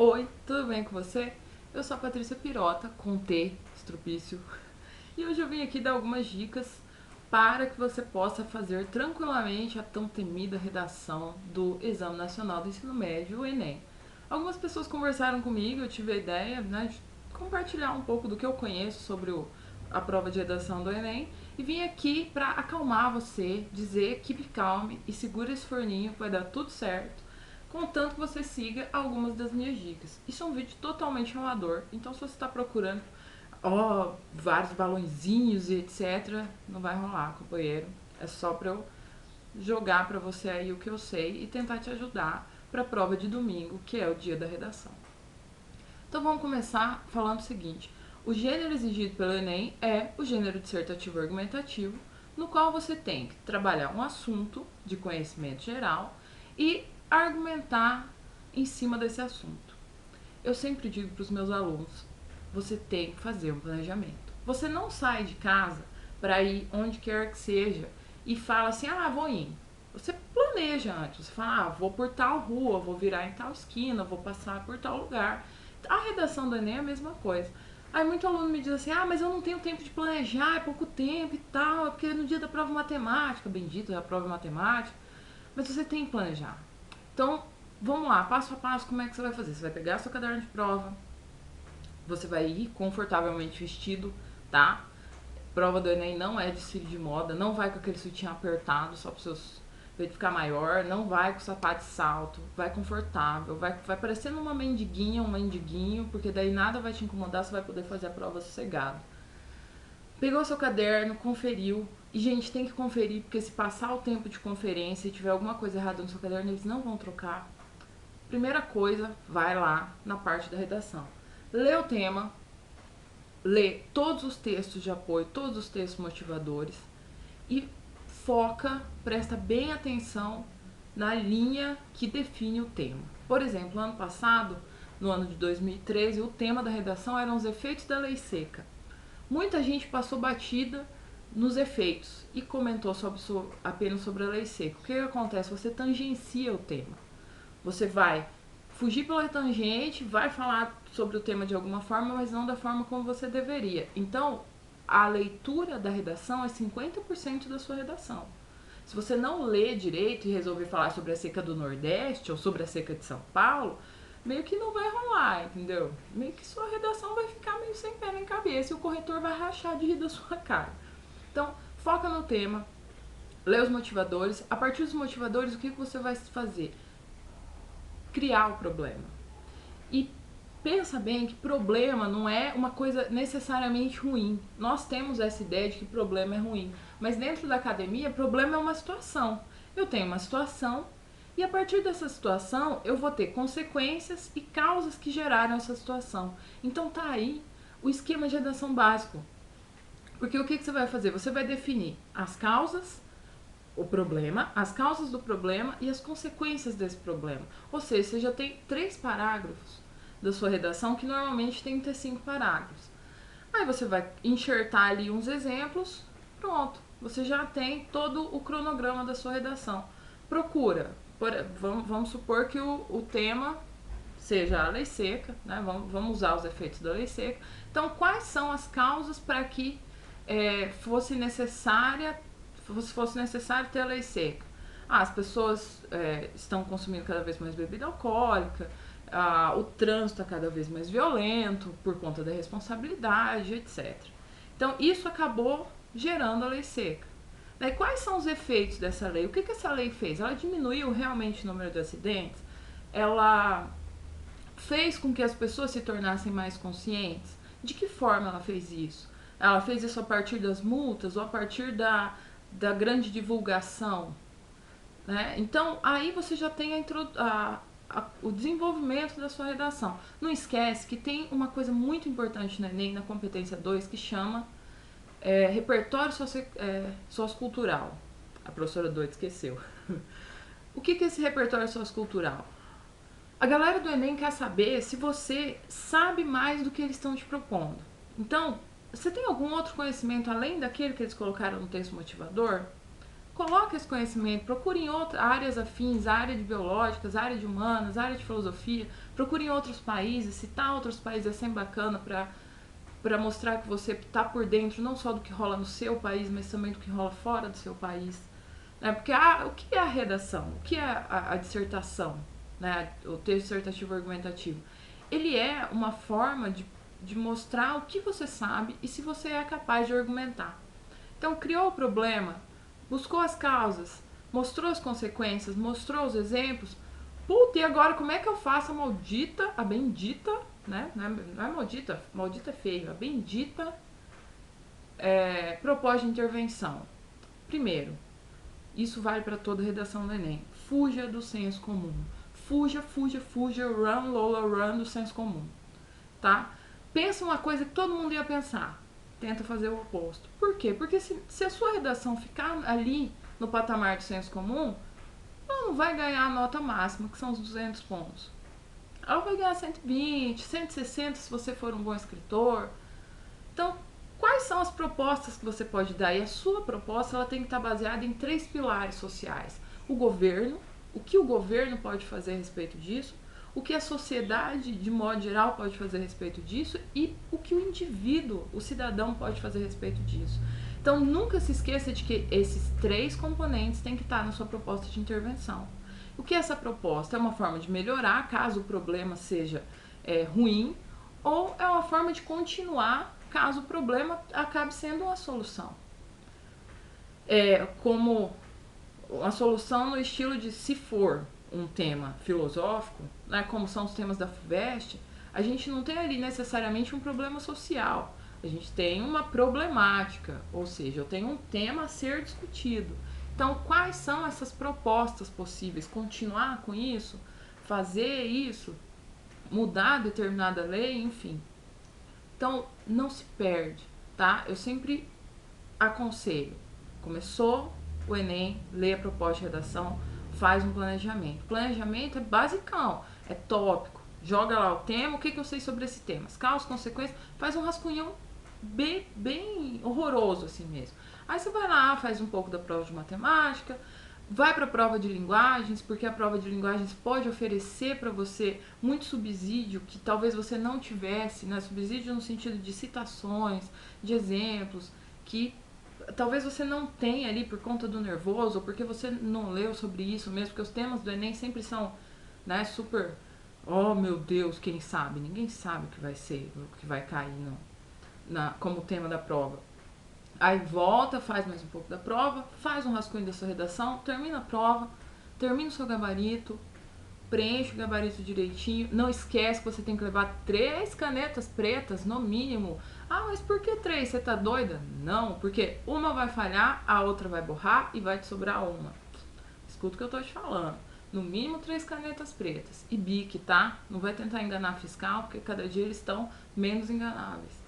Oi, tudo bem com você? Eu sou a Patrícia Pirota, com T, estrupício, e hoje eu vim aqui dar algumas dicas para que você possa fazer tranquilamente a tão temida redação do Exame Nacional do Ensino Médio, o Enem. Algumas pessoas conversaram comigo, eu tive a ideia, de compartilhar um pouco do que eu conheço sobre a prova de redação do Enem e vim aqui para acalmar você, dizer keep calm e segura esse forninho, vai dar tudo certo, contanto que você siga algumas das minhas dicas. Isso é um vídeo totalmente amador, então se você está procurando vários balõezinhos e etc, não vai rolar, companheiro. É só para eu jogar para você aí o que eu sei e tentar te ajudar para a prova de domingo, que é o dia da redação. Então vamos começar falando o seguinte: o gênero exigido pelo Enem é o gênero dissertativo argumentativo, no qual você tem que trabalhar um assunto de conhecimento geral e argumentar em cima desse assunto. Eu sempre digo para os meus alunos: você tem que fazer um planejamento. Você não sai de casa para ir onde quer que seja e fala assim: ah, vou ir. Você planeja antes. Você fala: ah, vou por tal rua, vou virar em tal esquina, vou passar por tal lugar. A redação do Enem é a mesma coisa. Aí muito aluno me diz assim: ah, mas eu não tenho tempo de planejar, é pouco tempo e tal, é porque é no dia da prova matemática, bendito é a prova matemática. Mas você tem que planejar. Então, vamos lá, passo a passo, como é que você vai fazer? Você vai pegar seu caderno de prova, você vai ir confortavelmente vestido, tá? Prova do Enem não é desfile de moda, não vai com aquele sutiã apertado só para o seu peito ficar maior, não vai com sapato de salto, vai confortável, vai parecendo uma mendiguinha, um mendiguinho, porque daí nada vai te incomodar, você vai poder fazer a prova sossegado. Pegou seu caderno, conferiu, e gente, tem que conferir, porque se passar o tempo de conferência e tiver alguma coisa errada no seu caderno, eles não vão trocar. Primeira coisa, vai lá na parte da redação. Lê o tema, lê todos os textos de apoio, todos os textos motivadores e foca, presta bem atenção na linha que define o tema. Por exemplo, ano passado, no ano de 2013, o tema da redação eram os efeitos da lei seca. Muita gente passou batida nos efeitos e comentou apenas sobre a lei seca. O que acontece? Você tangencia o tema. Você vai fugir pela tangente, vai falar sobre o tema de alguma forma, mas não da forma como você deveria. Então, a leitura da redação é 50% da sua redação. Se você não lê direito e resolver falar sobre a seca do Nordeste ou sobre a seca de São Paulo, meio que não vai rolar, entendeu? Meio que sua redação vai ficar meio sem pé nem cabeça e o corretor vai rachar de rir da sua cara. Então, foca no tema, lê os motivadores. A partir dos motivadores, o que você vai fazer? Criar o problema. E pensa bem que problema não é uma coisa necessariamente ruim. Nós temos essa ideia de que problema é ruim, mas dentro da academia, problema é uma situação. Eu tenho uma situação e a partir dessa situação eu vou ter consequências e causas que geraram essa situação. Então tá aí o esquema de redação básico. Porque o que você vai fazer? Você vai definir as causas, o problema, as causas do problema e as consequências desse problema. Ou seja, você já tem 3 parágrafos da sua redação, que normalmente tem que ter 5 parágrafos. Aí você vai enxertar ali uns exemplos, pronto, você já tem todo o cronograma da sua redação. Procura, vamos supor que o tema seja a lei seca, né? Vamos usar os efeitos da lei seca. Então, quais são as causas para que fosse necessário ter a lei seca? As pessoas estão consumindo cada vez mais bebida alcoólica, o trânsito está cada vez mais violento por conta da responsabilidade, etc. Então, isso acabou gerando a lei seca. Daí, quais são os efeitos dessa lei? O que essa lei fez? Ela diminuiu realmente o número de acidentes? Ela fez com que as pessoas se tornassem mais conscientes? De que forma ela fez isso? Ela fez isso a partir das multas ou a partir da grande divulgação? Né? Então, aí você já tem o desenvolvimento da sua redação. Não esquece que tem uma coisa muito importante no Enem, na competência 2, que chama repertório sociocultural. A professora doida esqueceu. O que é esse repertório sociocultural? A galera do Enem quer saber se você sabe mais do que eles estão te propondo. Então, você tem algum outro conhecimento além daquele que eles colocaram no texto motivador? coloque esse conhecimento, procure em outras áreas afins, área de biológicas, área de humanas, área de filosofia, procure em outros países, citar outros países é sempre bacana para mostrar que você está por dentro não só do que rola no seu país, mas também do que rola fora do seu país. Porque o que é a redação? O que é a dissertação? Né? O texto dissertativo argumentativo? Ele é uma forma de mostrar o que você sabe e se você é capaz de argumentar. Então, criou o problema, buscou as causas, mostrou as consequências, mostrou os exemplos. Puta, e agora como é que eu faço a bendita, né? Não é maldita, maldita é feio, a bendita proposta de intervenção. Primeiro, isso vale para toda redação do Enem. Fuja do senso comum. Fuja, run, Lola, run do senso comum. Tá? Pensa uma coisa que todo mundo ia pensar. Tenta fazer o oposto. Por quê? Porque se a sua redação ficar ali no patamar do senso comum, ela não vai ganhar a nota máxima, que são os 200 pontos. Ela vai ganhar 120, 160 se você for um bom escritor. Então, quais são as propostas que você pode dar? E a sua proposta ela tem que estar baseada em 3 pilares sociais. O governo, o que o governo pode fazer a respeito disso, o que a sociedade, de modo geral, pode fazer a respeito disso e o que o indivíduo, o cidadão, pode fazer a respeito disso. Então, nunca se esqueça de que esses 3 componentes têm que estar na sua proposta de intervenção. O que é essa proposta? É uma forma de melhorar, caso o problema seja ruim, ou é uma forma de continuar, caso o problema acabe sendo uma solução. Como uma solução no estilo de, se for um tema filosófico, né, como são os temas da FUVEST, a gente não tem ali necessariamente um problema social. A gente tem uma problemática, ou seja, eu tenho um tema a ser discutido. Então, quais são essas propostas possíveis? Continuar com isso? Fazer isso? Mudar determinada lei? Enfim. Então, não se perde, tá? Eu sempre aconselho. Começou o Enem, lê a proposta de redação, faz um planejamento. Planejamento é basicão, é tópico. Joga lá o tema, o que eu sei sobre esse tema, as causas, consequências, faz um rascunhão bem horroroso assim mesmo. Aí você vai lá, faz um pouco da prova de matemática, vai para a prova de linguagens, porque a prova de linguagens pode oferecer para você muito subsídio que talvez você não tivesse, né? Subsídio no sentido de citações, de exemplos, que talvez você não tenha ali por conta do nervoso, ou porque você não leu sobre isso mesmo, porque os temas do Enem sempre são, né, super, oh meu Deus, quem sabe? Ninguém sabe o que vai ser, o que vai cair como tema da prova. Aí volta, faz mais um pouco da prova, faz um rascunho da sua redação, termina a prova, termina o seu gabarito, preenche o gabarito direitinho. Não esquece que você tem que levar 3 canetas pretas, no mínimo. Ah, mas por que 3? Você tá doida? Não, porque uma vai falhar, a outra vai borrar e vai te sobrar uma. Escuta o que eu tô te falando. No mínimo 3 canetas pretas. E bique, tá? Não vai tentar enganar fiscal, porque cada dia eles estão menos enganáveis.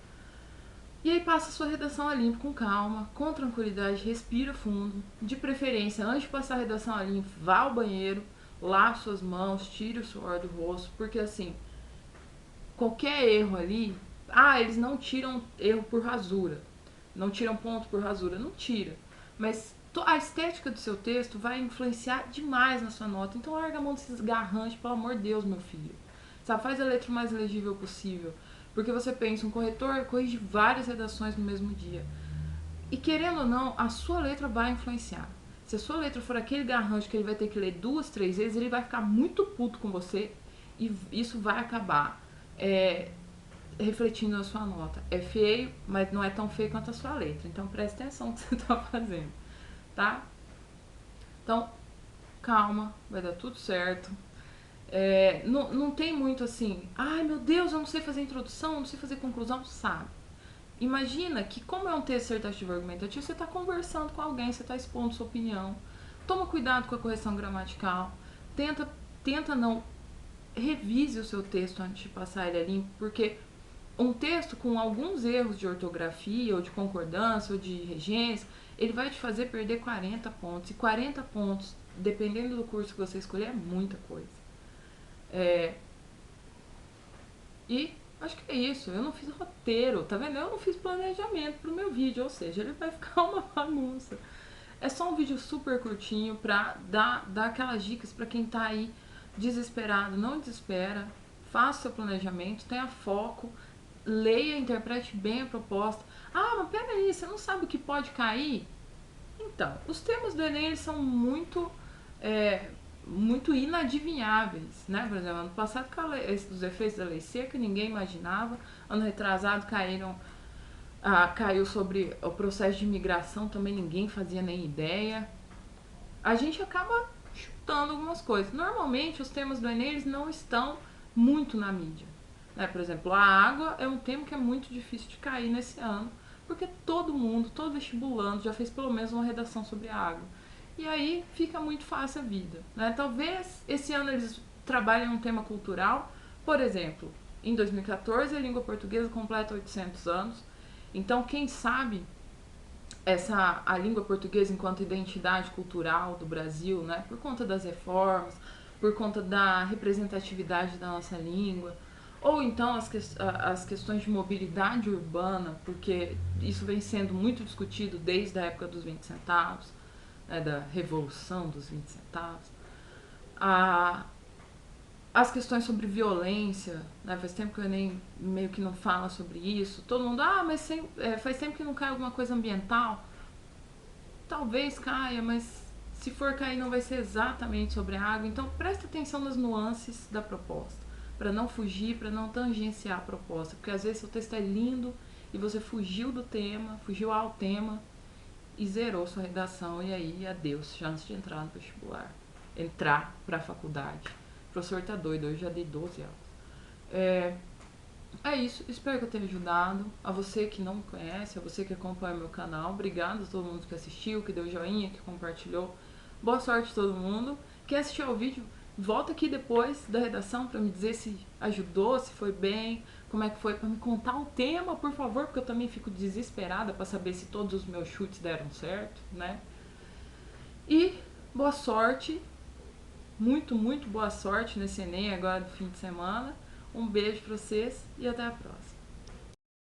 E aí passa a sua redação a limpo, com calma, com tranquilidade, respira fundo. De preferência, antes de passar a redação a limpo, vá ao banheiro, lave suas mãos, tire o suor do rosto, porque assim, qualquer erro ali, eles não tiram erro por rasura, não tiram ponto por rasura, não tira, mas a estética do seu texto vai influenciar demais na sua nota, então larga a mão desses garrantes, pelo amor de Deus, meu filho, sabe, faz a letra o mais legível possível, porque você pensa, um corretor corrige várias redações no mesmo dia, e querendo ou não, a sua letra vai influenciar. Se a sua letra for aquele garrancho que ele vai ter que ler 2, 3 vezes, ele vai ficar muito puto com você e isso vai acabar refletindo na sua nota. É feio, mas não é tão feio quanto a sua letra. Então preste atenção no que você está fazendo, tá? Então, calma, vai dar tudo certo. Não tem muito assim, ai meu Deus, eu não sei fazer introdução, eu não sei fazer conclusão, sabe? Imagina que, como é um texto dissertativo argumentativo, você está conversando com alguém, você está expondo sua opinião. Toma cuidado com a correção gramatical. Tenta não. Revise o seu texto antes de passar ele a limpo, porque um texto com alguns erros de ortografia, ou de concordância, ou de regência, ele vai te fazer perder 40 pontos. E 40 pontos, dependendo do curso que você escolher, é muita coisa. E acho que é isso, eu não fiz roteiro, tá vendo? Eu não fiz planejamento pro meu vídeo, ou seja, ele vai ficar uma bagunça. É só um vídeo super curtinho pra dar aquelas dicas pra quem tá aí desesperado. Não desespera, faça seu planejamento, tenha foco, leia, interprete bem a proposta. Ah, mas peraí, você não sabe o que pode cair? Então, os temas do Enem eles são é, muito inadivinháveis, né? Por exemplo, ano passado os efeitos da lei seca ninguém imaginava, ano retrasado caiu sobre o processo de imigração, também ninguém fazia nem ideia. A gente acaba chutando algumas coisas. Normalmente os temas do Enem eles não estão muito na mídia. Né? Por exemplo, a água é um tema que é muito difícil de cair nesse ano, porque todo mundo, todo vestibulando já fez pelo menos uma redação sobre a água. E aí fica muito fácil a vida. Né? Talvez esse ano eles trabalhem um tema cultural, por exemplo, em 2014 a língua portuguesa completa 800 anos, então quem sabe a língua portuguesa enquanto identidade cultural do Brasil, né, por conta das reformas, por conta da representatividade da nossa língua, ou então as questões de mobilidade urbana, porque isso vem sendo muito discutido desde a época dos 20 centavos, né, da revolução dos 20 centavos. A, as questões sobre violência, né, faz tempo que eu nem meio que não fala sobre isso. Todo mundo, mas faz tempo que não cai alguma coisa ambiental. Talvez caia, mas se for cair não vai ser exatamente sobre a água. Então preste atenção nas nuances da proposta, para não fugir, para não tangenciar a proposta, porque às vezes o texto é lindo e você fugiu do tema, fugiu ao tema e zerou sua redação e aí adeus, chance de entrar no vestibular, entrar para a faculdade. O professor tá doido, eu já dei 12 aulas. É isso, espero que eu tenha ajudado. A você que não me conhece, a você que acompanha meu canal, obrigado a todo mundo que assistiu, que deu joinha, que compartilhou. Boa sorte a todo mundo. Quem assistiu ao vídeo, volta aqui depois da redação para me dizer se ajudou, se foi bem, como é que foi, para me contar o tema, por favor, porque eu também fico desesperada para saber se todos os meus chutes deram certo, né? E boa sorte, muito, muito boa sorte nesse Enem agora do fim de semana. Um beijo pra vocês e até a próxima.